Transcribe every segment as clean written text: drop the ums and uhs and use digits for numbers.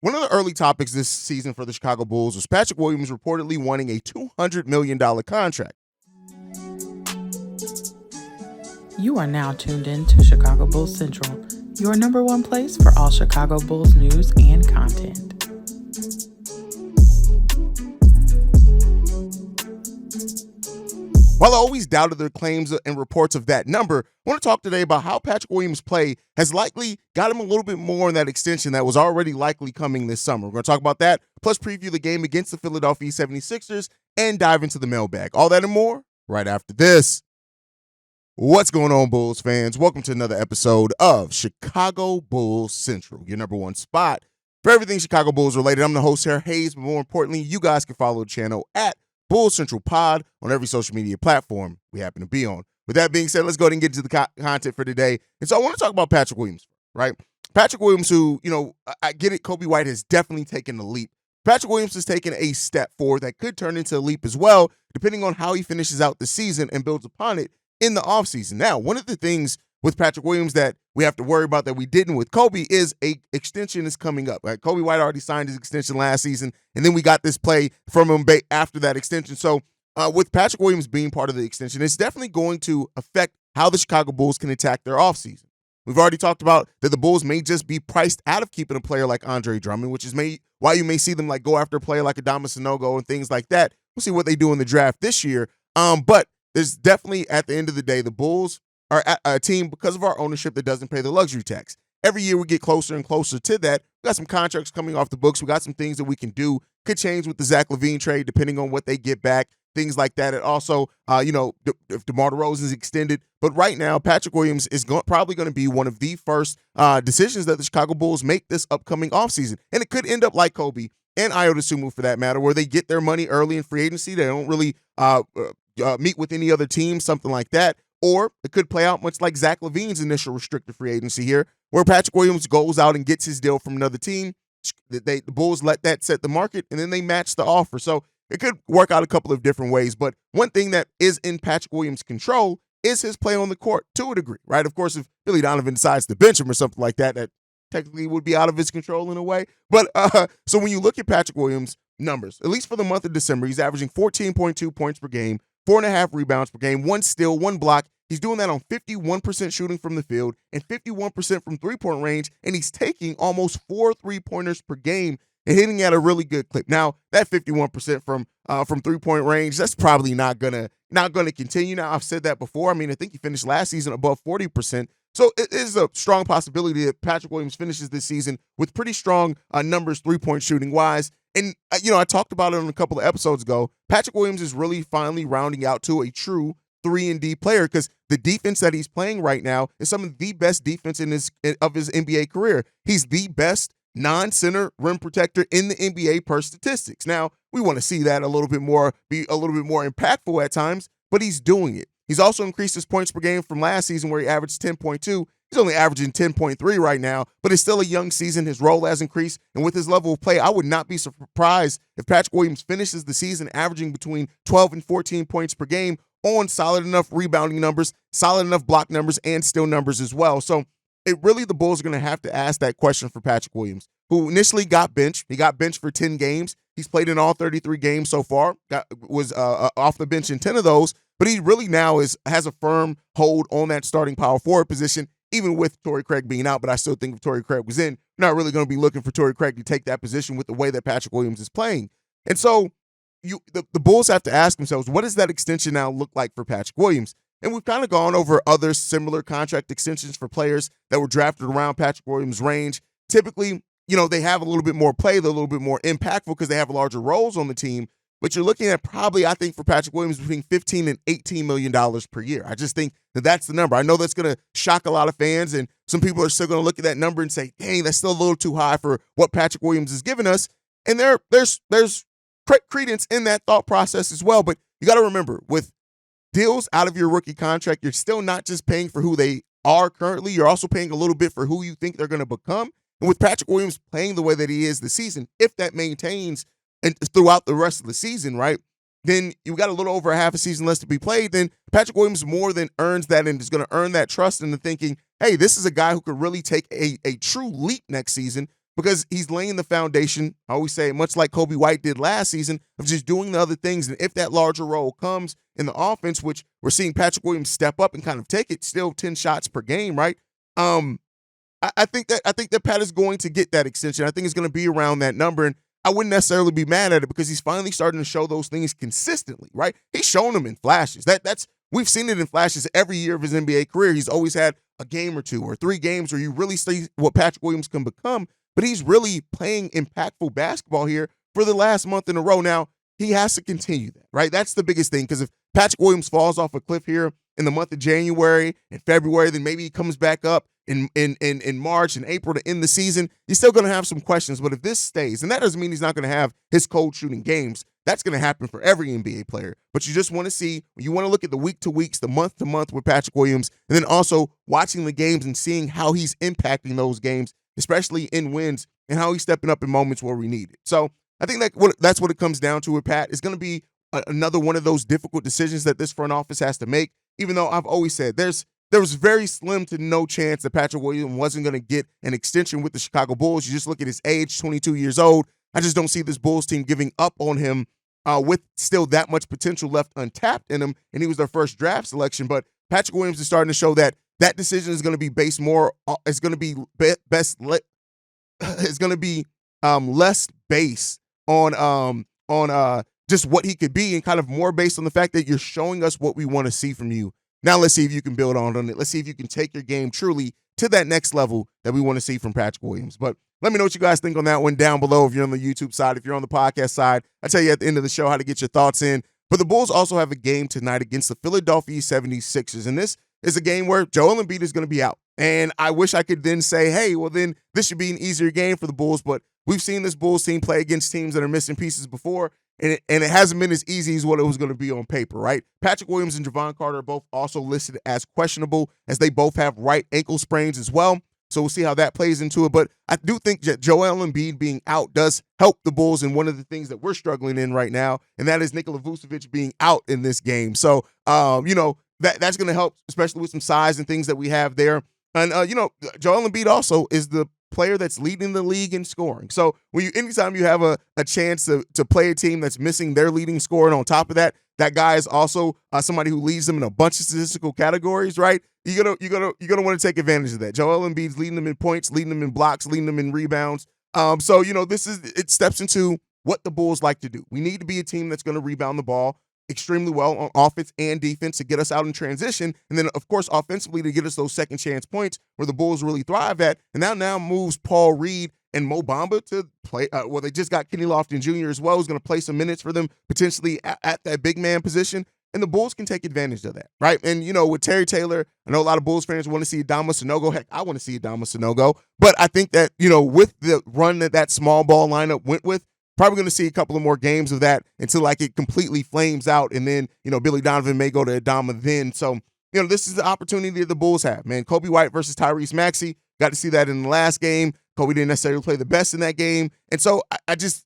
One of the early topics this season for the Chicago Bulls was Patrick Williams reportedly wanting a $200 million contract. You are now tuned in to Chicago Bulls Central, your number one place for all Chicago Bulls news and content. While I always doubted their claims and reports of that number, I want to talk today about how Patrick Williams' play has likely got him a little bit more in that extension that was already likely coming this summer. We're going to talk about that, plus preview the game against the Philadelphia 76ers and dive into the mailbag. All that and more right after this. What's going on, Bulls fans? Welcome to another episode of Chicago Bulls Central, your number one spot for everything Chicago Bulls related. I'm the host here, Haize, but more importantly, you guys can follow the channel at Bulls Central Pod on every social media platform we happen to be on. With that being said, let's go ahead and get into the content for today. And so I want to talk about Patrick Williams, right? Patrick Williams, who, I get it, Kobe White has definitely taken a leap. Patrick Williams has taken a step forward that could turn into a leap as well, depending on how he finishes out the season and builds upon it in the offseason. Now, one of the things with Patrick Williams that we have to worry about that we didn't with Kobe is a extension is coming up. Right? Kobe White already signed his extension last season, and then we got this play from him after that extension. So with Patrick Williams being part of the extension, it's definitely going to affect how the Chicago Bulls can attack their offseason. We've already talked about that the Bulls may just be priced out of keeping a player like Andre Drummond, which is why you may see them like go after a player like Adama Sanogo and things like that. We'll see what they do in the draft this year. But there's definitely, at the end of the day, the Bulls are a team, because of our ownership, that doesn't pay the luxury tax. Every year we get closer and closer to that. We got some contracts coming off the books. We got some things that we can do. Could change with the Zach LaVine trade depending on what they get back, things like that. And also, if DeMar DeRozan is extended. But right now, Patrick Williams is probably going to be one of the first decisions that the Chicago Bulls make this upcoming offseason. And it could end up like Kobe and Ayo Dosunmu, for that matter, where they get their money early in free agency. They don't really meet with any other team, something like that. Or it could play out much like Zach LaVine's initial restricted free agency here, where Patrick Williams goes out and gets his deal from another team. The Bulls let that set the market, and then they match the offer. So it could work out a couple of different ways. But one thing that is in Patrick Williams' control is his play on the court to a degree, right? Of course, if Billy Donovan decides to bench him or something like that, that technically would be out of his control in a way. But so when you look at Patrick Williams' numbers, at least for the month of December, he's averaging 14.2 points per game, 4.5 rebounds per game, 1 steal, 1 block. He's doing that on 51% shooting from the field and 51% from three-point range, and he's taking almost 4 three-pointers per game and hitting at a really good clip. Now, that 51% from three-point range, that's probably not gonna continue. Now, I've said that before. I mean, I think he finished last season above 40%. So it is a strong possibility that Patrick Williams finishes this season with pretty strong numbers three-point shooting-wise. And, I talked about it on a couple of episodes ago. Patrick Williams is really finally rounding out to a true 3-and-D player, because the defense that he's playing right now is some of the best defense of his NBA career. He's the best non-center rim protector in the NBA per statistics. Now, we want to see that be a little bit more impactful at times, but he's doing it. He's also increased his points per game from last season, where he averaged 10.2. He's only averaging 10.3 right now, but it's still a young season. His role has increased, and with his level of play, I would not be surprised if Patrick Williams finishes the season averaging between 12 and 14 points per game on solid enough rebounding numbers, solid enough block numbers, and steal numbers as well. So the Bulls are going to have to ask that question for Patrick Williams, who initially got benched. He got benched for 10 games. He's played in all 33 games so far, was off the bench in 10 of those, but he really now has a firm hold on that starting power forward position, even with Torrey Craig being out. But I still think if Torrey Craig was in, we're not really going to be looking for Torrey Craig to take that position with the way that Patrick Williams is playing. And so the Bulls have to ask themselves, what does that extension now look like for Patrick Williams? And we've kind of gone over other similar contract extensions for players that were drafted around Patrick Williams' range. Typically, they have a little bit more play, they're a little bit more impactful because they have larger roles on the team. But you're looking at probably, I think, for Patrick Williams, between $15 and $18 million per year. I just think that that's the number. I know that's going to shock a lot of fans, and some people are still going to look at that number and say, dang, that's still a little too high for what Patrick Williams has given us. And there's credence in that thought process as well. But you got to remember, with deals out of your rookie contract, you're still not just paying for who they are currently. You're also paying a little bit for who you think they're going to become. And with Patrick Williams playing the way that he is this season, if that maintains and throughout the rest of the season, right, then you got a little over a half a season less to be played, then Patrick Williams more than earns that and is going to earn that trust into thinking, hey, this is a guy who could really take a true leap next season because he's laying the foundation, I always say, much like Kobe White did last season, of just doing the other things. And if that larger role comes in the offense, which we're seeing Patrick Williams step up and kind of take it, still 10 shots per game, right? I think that Pat is going to get that extension. I think it's going to be around that number, and I wouldn't necessarily be mad at it because he's finally starting to show those things consistently, right? He's shown them in flashes. We've seen it in flashes every year of his NBA career. He's always had a game or two or 3 games where you really see what Patrick Williams can become, but he's really playing impactful basketball here for the last month in a row. Now, he has to continue that, right? That's the biggest thing, because if Patrick Williams falls off a cliff here in the month of January and February, then maybe he comes back up in March and April to end the season, he's still going to have some questions. But if this stays, and that doesn't mean he's not going to have his cold shooting games. That's going to happen for every NBA player. But you just want to see, you want to look at the week to weeks, the month to month with Patrick Williams, and then also watching the games and seeing how he's impacting those games, especially in wins, and how he's stepping up in moments where we need it. So I think that's what it comes down to with Pat. It's going to be another one of those difficult decisions that this front office has to make, even though I've always said there was very slim to no chance that Patrick Williams wasn't going to get an extension with the Chicago Bulls. You just look at his age, 22 years old. I just don't see this Bulls team giving up on him with still that much potential left untapped in him, and he was their first draft selection. But Patrick Williams is starting to show that decision is going to be based more. It's going to be it's going to be less based on just what he could be, and kind of more based on the fact that you're showing us what we want to see from you. Now let's see if you can build on it. Let's see if you can take your game truly to that next level that we want to see from Patrick Williams. But let me know what you guys think on that one down below. If you're on the YouTube side, if you're on the podcast side, I tell you at the end of the show how to get your thoughts in. But the Bulls also have a game tonight against the Philadelphia 76ers. And this is a game where Joel Embiid is going to be out. And I wish I could then say, hey, well, then this should be an easier game for the Bulls. But we've seen this Bulls team play against teams that are missing pieces before, and it hasn't been as easy as what it was going to be on paper, right? Patrick Williams and Javon Carter are both also listed as questionable, as they both have right ankle sprains as well. So we'll see how that plays into it. But I do think that Joel Embiid being out does help the Bulls in one of the things that we're struggling in right now, and that is Nikola Vucevic being out in this game. So, that's going to help, especially with some size and things that we have there. And, Joel Embiid also is the player that's leading the league in scoring. So anytime you have a chance to play a team that's missing their leading scorer, and on top of that, that guy is also somebody who leads them in a bunch of statistical categories, right? You're gonna want to take advantage of that. Joel Embiid's leading them in points, leading them in blocks, leading them in rebounds. It steps into what the Bulls like to do. We need to be a team that's going to rebound the ball extremely well on offense and defense to get us out in transition, and then of course offensively to get us those second chance points where the Bulls really thrive at. And now moves Paul Reed and Mo Bamba to play. They just got Kenny Lofton Jr. as well, who's going to play some minutes for them potentially at that big man position, and the Bulls can take advantage of that, right? And with Terry Taylor, I know a lot of Bulls fans want to see Adama Sanogo. Heck, I want to see Adama Sanogo, but I think that with the run that small ball lineup went with, probably going to see a couple of more games of that until it completely flames out, and then Billy Donovan may go to Adama then. So this is the opportunity that the Bulls have, man. Kobe White versus Tyrese Maxey, got to see that in the last game. Kobe didn't necessarily play the best in that game, and so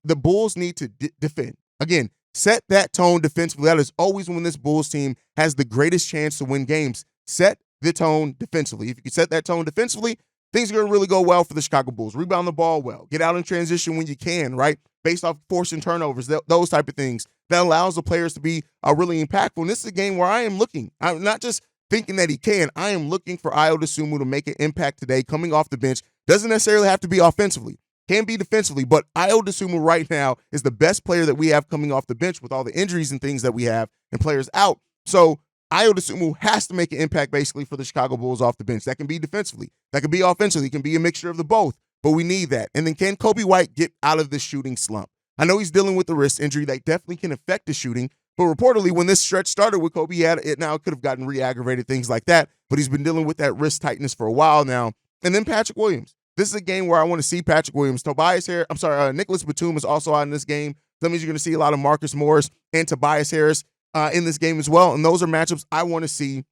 the Bulls need to defend again. Set that tone defensively. That is always when this Bulls team has the greatest chance to win games. Set the tone defensively. If you can set that tone defensively, things are going to really go well for the Chicago Bulls. Rebound the ball well. Get out in transition when you can, right? Based off forcing turnovers, those type of things. That allows the players to be really impactful. And this is a game where I am looking. I'm not just thinking that he can. I am looking for Ayo Dosunmu to make an impact today coming off the bench. Doesn't necessarily have to be offensively. Can be defensively, but Ayo Dosunmu right now is the best player that we have coming off the bench with all the injuries and things that we have and players out. So Ayo Dosunmu has to make an impact basically for the Chicago Bulls off the bench. That can be defensively. That can be offensively. It can be a mixture of the both, but we need that. And then can Kobe White get out of this shooting slump? I know he's dealing with the wrist injury that definitely can affect the shooting, but reportedly when this stretch started with Kobe, it could have gotten re-aggravated, things like that, but he's been dealing with that wrist tightness for a while now. And then Patrick Williams. This is a game where I want to see Patrick Williams. Nicholas Batum is also out in this game. That means you're going to see a lot of Marcus Morris and Tobias Harris in this game as well. And those are matchups I want to see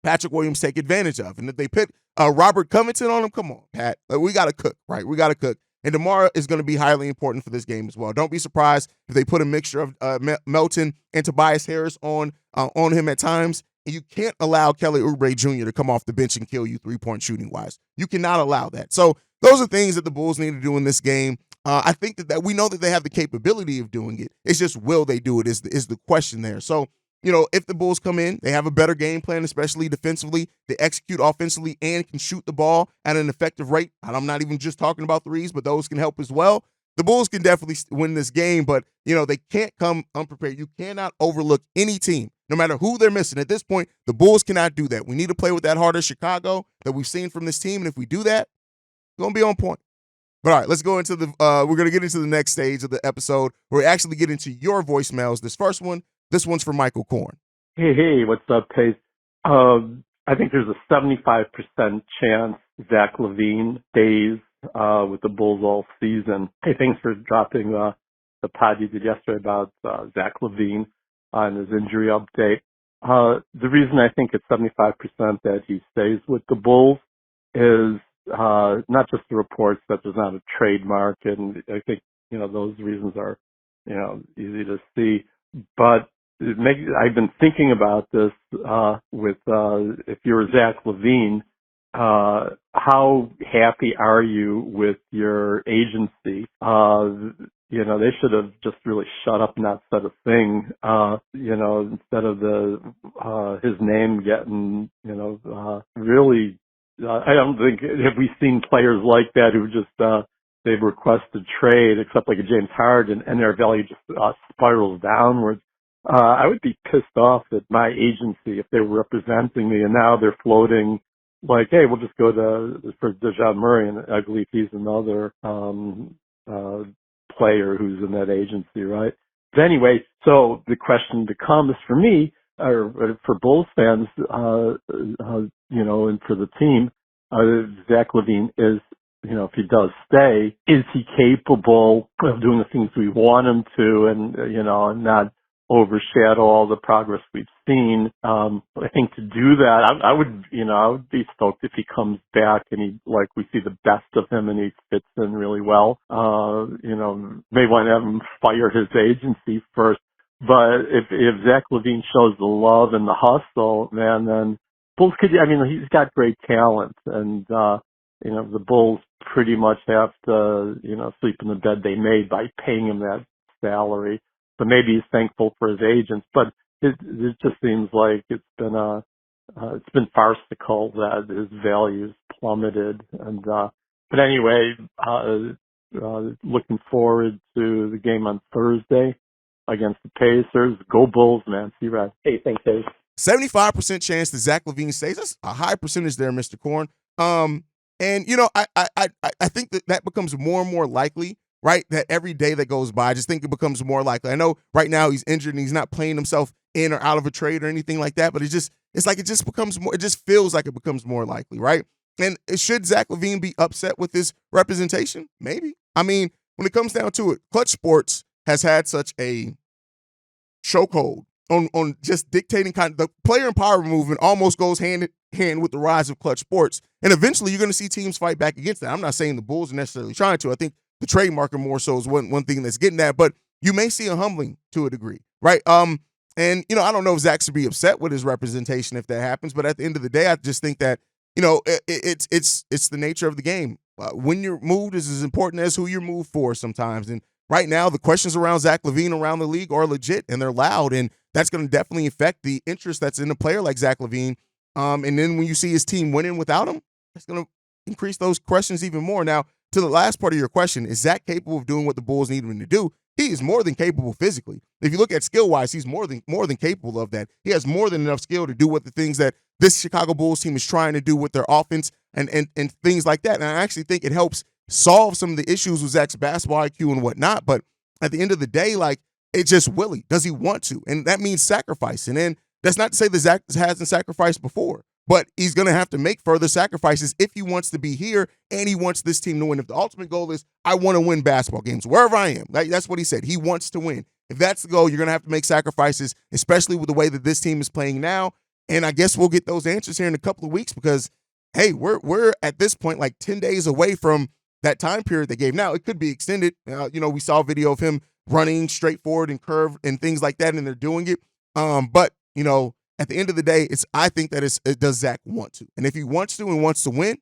Patrick Williams take advantage of. And if they put Robert Covington on him, come on, Pat. We got to cook, right? We got to cook. And tomorrow is going to be highly important for this game as well. Don't be surprised if they put a mixture of Melton and Tobias Harris on him at times. And you can't allow Kelly Oubre Jr. to come off the bench and kill you 3-point shooting wise. You cannot allow that. So those are things that the Bulls need to do in this game. I think that we know that they have the capability of doing it. It's just will they do it is the question there. So, if the Bulls come in, they have a better game plan, especially defensively. They execute offensively and can shoot the ball at an effective rate. And I'm not even just talking about threes, but those can help as well. The Bulls can definitely win this game, but, they can't come unprepared. You cannot overlook any team, no matter who they're missing. At this point, the Bulls cannot do that. We need to play with that heart of Chicago that we've seen from this team, and if we do that, it's going to be on point. But all right, let's go into we're going to get into the next stage of the episode where we actually get into your voicemails. This one's for Michael Korn. Hey, what's up, Haize? I think there's a 75% chance Zach LaVine stays with the Bulls all season. Hey, thanks for dropping the pod you did yesterday about Zach LaVine on his injury update. The reason I think it's 75% that he stays with the Bulls is not just the reports that there's not a trade market, and I think, those reasons are, easy to see. But I've been thinking about this with if you're Zach LaVine, how happy are you with your agency? They should have just really shut up and not said a thing, instead of his name getting, really, I don't think, have we seen players like that who just, they've requested trade, except like a James Harden, and their value just spirals downwards. I would be pissed off at my agency if they were representing me and now they're floating like, hey, we'll just go for Dejounte Murray, and I believe he's another player who's in that agency, right? But anyway, so the question becomes for me, or for Bulls fans, and for the team, Zach LaVine is, if he does stay, is he capable of doing the things we want him to, and not overshadow all the progress we've seen? I think to do that, I would be stoked if he comes back and we see the best of him and he fits in really well. May want to have him fire his agency first, but if Zach LaVine shows the love and the hustle, man, then Bulls could, he's got great talent, and, the Bulls pretty much have to, sleep in the bed they made by paying him that salary. But maybe he's thankful for his agents. But it just seems like it's been farcical that his values plummeted. And but anyway, looking forward to the game on Thursday against the Pacers. Go Bulls, man. See you, Rod. Hey, thanks, Dave. 75% chance that Zach LaVine stays. That's a high percentage there, Mr. Korn. And I think that becomes more and more likely, right? That every day that goes by, I just think it becomes more likely. I know right now he's injured and he's not playing himself in or out of a trade or anything like that, but it just becomes more, it just feels like it becomes more likely, right? And should Zach LaVine be upset with his representation? Maybe. When it comes down to it, Clutch Sports has had such a chokehold on just dictating the player empowerment movement almost goes hand in hand with the rise of Clutch Sports. And eventually you're going to see teams fight back against that. I'm not saying the Bulls are necessarily trying to. I think the trade market more so is one thing that's getting that, but you may see a humbling to a degree, right? And I don't know if Zach should be upset with his representation if that happens, but at the end of the day, I just think that, it's the nature of the game. When you're moved is as important as who you're moved for sometimes. And right now, the questions around Zach LaVine around the league are legit and they're loud, and that's going to definitely affect the interest that's in a player like Zach LaVine. And then when you see his team winning without him, that's going to increase those questions even more. Now, to the last part of your question, is Zach capable of doing what the Bulls need him to do? He is more than capable physically. If you look at skill-wise, he's more than capable of that. He has more than enough skill to do what the things that this Chicago Bulls team is trying to do with their offense and things like that. And I actually think it helps solve some of the issues with Zach's basketball IQ and whatnot. But at the end of the day, it's just Willie. Does he want to? And that means sacrificing. And that's not to say that Zach hasn't sacrificed before, but he's going to have to make further sacrifices if he wants to be here and he wants this team to win. If the ultimate goal is, I want to win basketball games, wherever I am, that's what he said. He wants to win. If that's the goal, you're going to have to make sacrifices, especially with the way that this team is playing now. And I guess we'll get those answers here in a couple of weeks because, hey, we're at this point 10 days away from that time period they gave. Now, it could be extended. We saw a video of him running straight forward and curve and things like that, and they're doing it. But at the end of the day, I think that does Zach want to? And if he wants to and wants to win,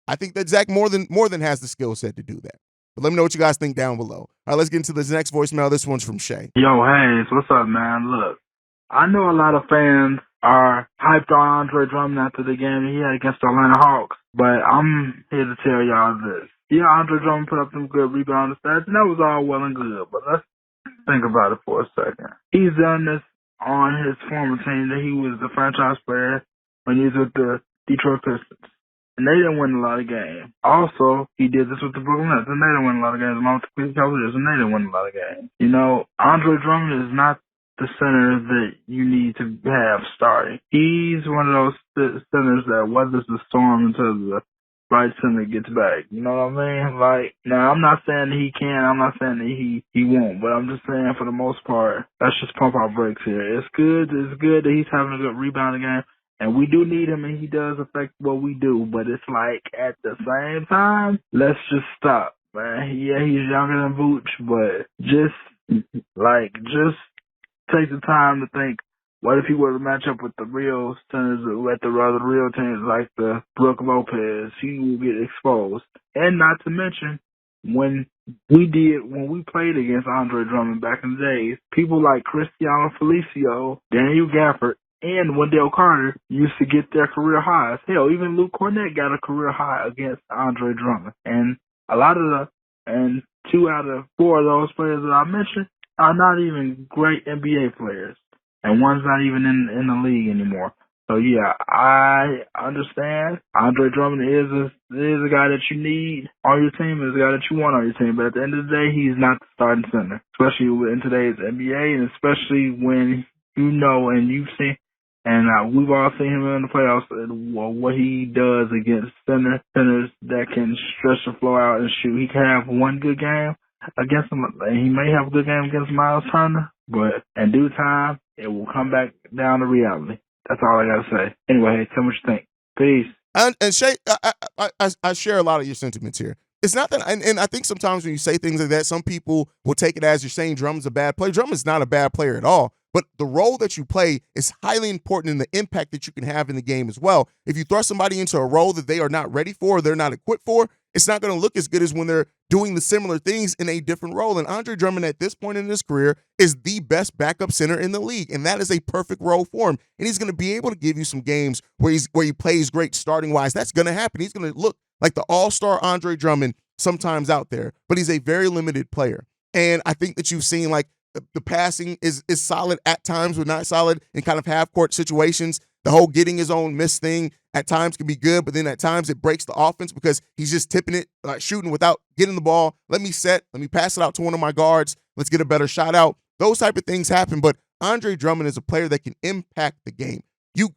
I think that Zach more than has the skill set to do that. But let me know what you guys think down below. All right, let's get into this next voicemail. This one's from Shay. Yo, Haize, what's up, man? Look, I know a lot of fans are hyped on Andre Drummond after the game he had against the Atlanta Hawks, but I'm here to tell y'all this. Yeah, Andre Drummond put up some good rebound stats, and that was all well and good, but let's think about it for a second. He's done this on his former team that he was the franchise player when he was with the Detroit Pistons. And they didn't win a lot of games. Also, he did this with the Brooklyn Nets, and they didn't win a lot of games. Along with the Cavaliers, and they didn't win a lot of games. You know, Andre Drummond is not the center that you need to have starting. He's one of those centers that weathers the storm until the right center gets back. You know what I mean? Like, now, I'm not saying that he can. I'm not saying that he won't. But I'm just saying, for the most part, let's just pump our brakes here. It's good that he's having a good rebounding game. And we do need him, and he does affect what we do. But it's like, at the same time, let's just stop, man. Yeah, he's younger than Vooch, but just take the time to think, what if he were to match up with the real centers, with the real teams like the Brook Lopez? He will get exposed. And not to mention, when we played against Andre Drummond back in the days, people like Cristiano Felicio, Daniel Gafford, and Wendell Carter used to get their career highs. Hell, even Luke Cornett got a career high against Andre Drummond. And and 2 out of 4 of those players that I mentioned are not even great NBA players. And one's not even in the league anymore. So yeah, I understand. Andre Drummond is a guy that you need on your team, is a guy that you want on your team. But at the end of the day, he's not the starting center, especially in today's NBA, and especially when you know and you've seen. And we've all seen him in the playoffs, what he does against centers that can stretch the floor out and shoot. He can have one good game against him. He may have a good game against Miles Turner, but in due time, it will come back down to reality. That's all I got to say. Anyway, tell me what you think. Peace. And Shay, I share a lot of your sentiments here. It's not that, and I think sometimes when you say things like that, some people will take it as you're saying Drummond's a bad player. Drummond's not a bad player at all. But the role that you play is highly important in the impact that you can have in the game as well. If you throw somebody into a role that they are not ready for, or they're not equipped for, it's not going to look as good as when they're doing the similar things in a different role. And Andre Drummond at this point in his career is the best backup center in the league, and that is a perfect role for him. And he's going to be able to give you some games where he plays great starting wise. That's going to happen. He's going to look like the all-star Andre Drummond sometimes out there, but he's a very limited player. And I think that you've seen like the passing is solid at times, but not solid in kind of half-court situations. The whole getting his own miss thing at times can be good, but then at times it breaks the offense because he's just tipping it, like shooting without getting the ball. Let me pass it out to one of my guards. Let's get a better shot out. Those type of things happen, but Andre Drummond is a player that can impact the game.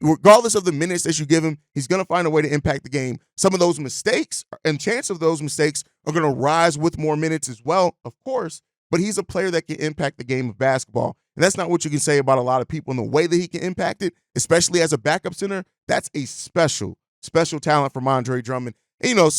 Regardless of the minutes that you give him, he's going to find a way to impact the game. Some of those mistakes and chance of those mistakes are going to rise with more minutes as well, of course, but he's a player that can impact the game of basketball. And that's not what you can say about a lot of people in the way that he can impact it, especially as a backup center. That's a special talent from Andre Drummond. And, you know,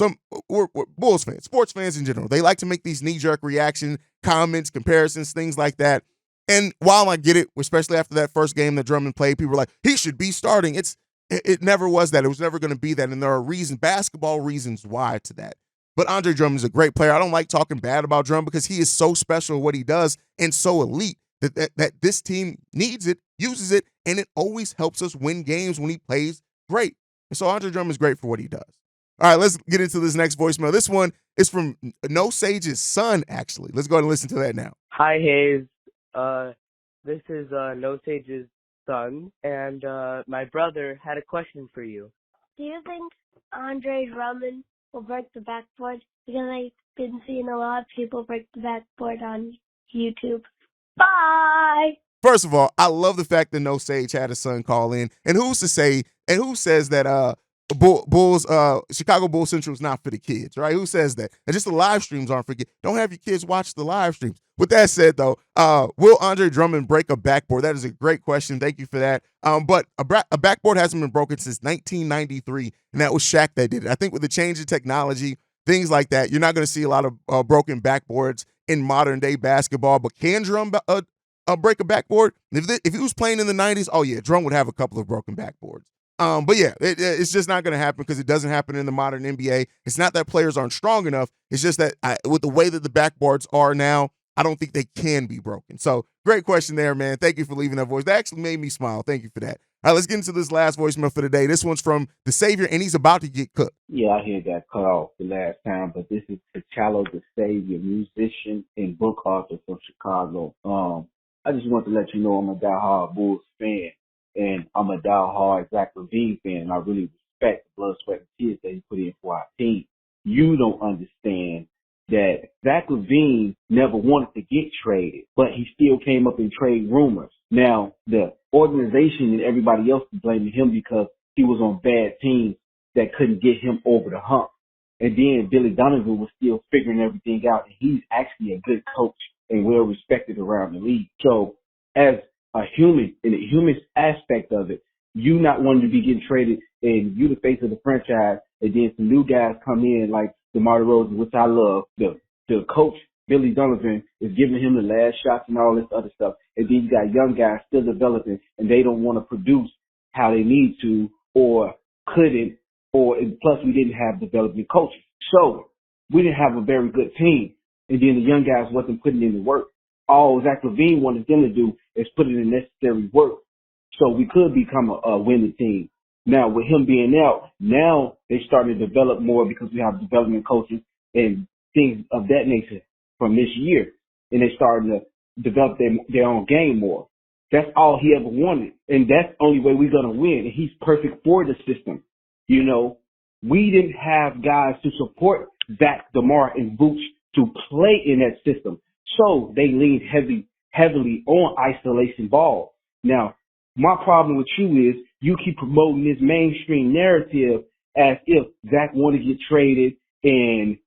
we're Bulls fans, sports fans in general, they like to make these knee-jerk reaction comments, comparisons, things like that. And while I get it, especially after that first game that Drummond played, people were like, he should be starting. It never was that. It was never going to be that. And there are basketball reasons why to that. But Andre Drummond is a great player. I don't like talking bad about Drummond because he is so special at what he does and so elite that this team needs it, uses it, and it always helps us win games when he plays great. And so Andre Drummond is great for what he does. All right, let's get into this next voicemail. This one is from No Sage's son, actually. Let's go ahead and listen to that now. Hi, Haize. This is No Sage's son, and my brother had a question for you. Do you think Andre Drummond will break the backboard? Because I've been seeing a lot of people break the backboard on YouTube. Bye! First of all, I love the fact that No Sage had a son call in. And who says that Chicago Bulls Central is not for the kids, right? Who says that? And just the live streams aren't for kids. Don't have your kids watch the live streams. With that said, though, will Andre Drummond break a backboard? That is a great question. Thank you for that. But a backboard hasn't been broken since 1993, and that was Shaq that did it. I think with the change in technology, things like that, you're not going to see a lot of broken backboards in modern-day basketball. But can Drum break a backboard? If he was playing in the 90s, oh, yeah, Drum would have a couple of broken backboards. But yeah, it's just not going to happen because it doesn't happen in the modern NBA. It's not that players aren't strong enough. It's just that with the way that the backboards are now, I don't think they can be broken. So great question there, man. Thank you for leaving that voice. That actually made me smile. Thank you for that. All right, let's get into this last voicemail for the day. This one's from the Savior, and he's about to get cooked. Yeah, I hear that cut off the last time, but this is T'Challa the Savior, musician and book author from Chicago. I just want to let you know I'm a diehard Bulls fan, and I'm a diehard Zach LaVine fan. I really respect the blood, sweat, and tears that he put in for our team. You don't understand that Zach LaVine never wanted to get traded, but he still came up in trade rumors. Now, the organization and everybody else is blaming him because he was on bad teams that couldn't get him over the hump. And then Billy Donovan was still figuring everything out, and he's actually a good coach and well respected around the league. So as a human, in the human aspect of it, you not wanting to be getting traded and you the face of the franchise, and then some new guys come in like DeMar DeRozan, which I love. The coach, Billy Donovan, is giving him the last shots and all this other stuff. And then you got young guys still developing, and they don't want to produce how they need to or couldn't, and plus we didn't have development coaches. So we didn't have a very good team. And then the young guys wasn't putting in the work. All Zach LaVine wanted them to do is put in the necessary work so we could become a winning team. Now, with him being out, now they starting to develop more because we have development coaches and things of that nature from this year. And they starting to develop their own game more. That's all he ever wanted. And that's the only way we're going to win. And he's perfect for the system. You know, we didn't have guys to support Zach, DeMar, and Vooch to play in that system. So they leaned heavily on isolation ball. Now, my problem with you is you keep promoting this mainstream narrative as if Zach want to get traded and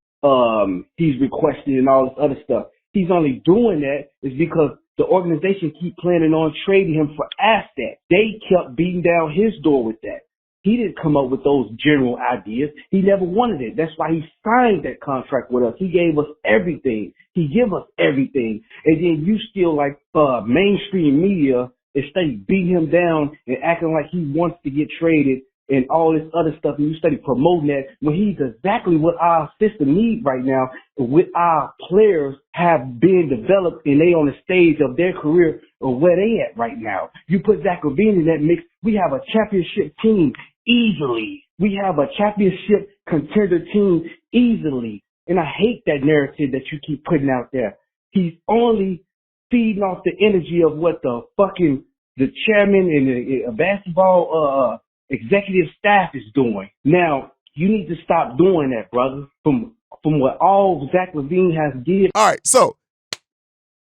he's requested and all this other stuff. He's only doing that is because the organization keep planning on trading him for assets. They kept beating down his door with that. He didn't come up with those general ideas. He never wanted it. That's why he signed that contract with us. He gave us everything. He give us everything. And then you still like mainstream media is steady beating him down and acting like he wants to get traded and all this other stuff. And you steady promoting that when he's exactly what our system needs right now. With our players have been developed and they on the stage of their career or where they at right now. You put Zach LaVine in that mix. We have a championship team easily. We have a championship contender team easily. And I hate that narrative that you keep putting out there. He's only feeding off the energy of what the chairman and the basketball executive staff is doing. Now, you need to stop doing that, brother, from what all Zach LaVine has did. All right, so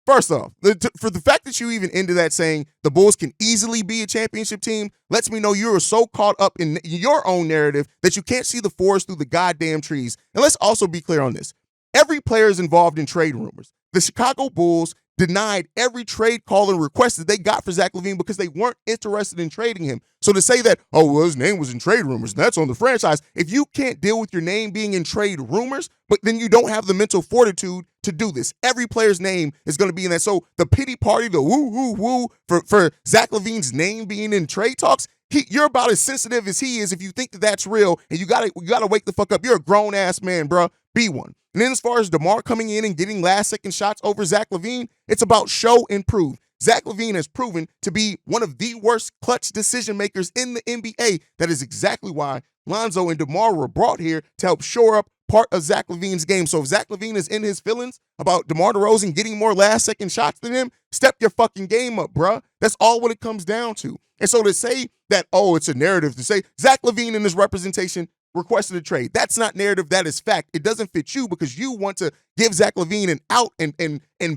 first off, for the fact that you even ended that saying the Bulls can easily be a championship team lets me know you are so caught up in your own narrative that you can't see the forest through the goddamn trees. And let's also be clear on this. Every player is involved in trade rumors. The Chicago Bulls denied every trade call and request that they got for Zach LaVine because they weren't interested in trading him. So to say that, oh, well, his name was in trade rumors, and that's on the franchise, if you can't deal with your name being in trade rumors, but then you don't have the mental fortitude to do this. Every player's name is going to be in that. So the pity party, the woo for Zach LaVine's name being in trade talks, you're about as sensitive as he is if you think that that's real, and you gotta wake the fuck up. You're a grown-ass man, bro. Be one. And then as far as DeMar coming in and getting last-second shots over Zach LaVine, it's about show and prove. Zach LaVine has proven to be one of the worst clutch decision-makers in the NBA. That is exactly why Lonzo and DeMar were brought here to help shore up part of Zach LaVine's game. So if Zach LaVine is in his feelings about DeMar DeRozan getting more last-second shots than him, step your fucking game up, bruh. That's all what it comes down to. And so to say that, oh, it's a narrative, to say Zach LaVine in his representation requested a trade, that's not narrative, that is fact. It doesn't fit you because you want to give Zach LaVine an out and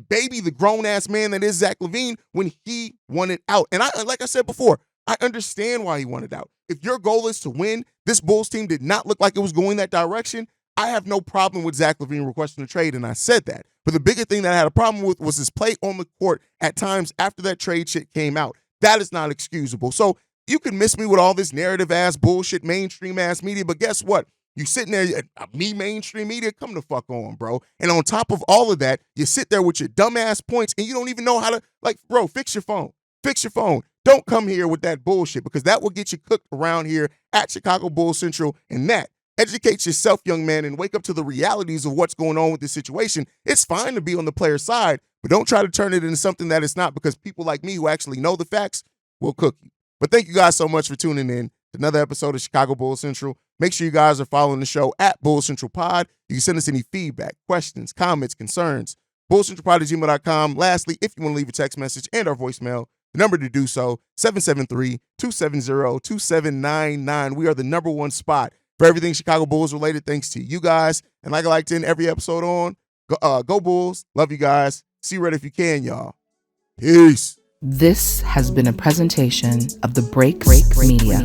baby the grown-ass man that is Zach LaVine when he wanted out. And like I said before, I understand why he wanted out. If your goal is to win, this Bulls team did not look like it was going that direction. I have no problem with Zach LaVine requesting a trade, and I said that. But the bigger thing that I had a problem with was his play on the court at times after that trade shit came out. That is not excusable. So you can miss me with all this narrative-ass bullshit, mainstream-ass media, but guess what? You sitting there, me mainstream media, come the fuck on, bro. And on top of all of that, you sit there with your dumbass points and you don't even know how to, like, bro, fix your phone. Fix your phone. Don't come here with that bullshit, because that will get you cooked around here at Chicago Bulls Central. And that, educate yourself, young man, and wake up to the realities of what's going on with this situation. It's fine to be on the player's side, but don't try to turn it into something that it's not, because people like me who actually know the facts will cook you. But thank you guys so much for tuning in to another episode of Chicago Bulls Central. Make sure you guys are following the show at Bulls Central Pod. You can send us any feedback, questions, comments, concerns, bullscentralpod@gmail.com. Lastly, if you want to leave a text message and our voicemail, the number to do so, 773-270-2799. We are the number one spot for everything Chicago Bulls related, thanks to you guys. And like I like to end every episode on, go Bulls. Love you guys. See red if you can, y'all. Peace. This has been a presentation of the Break Media.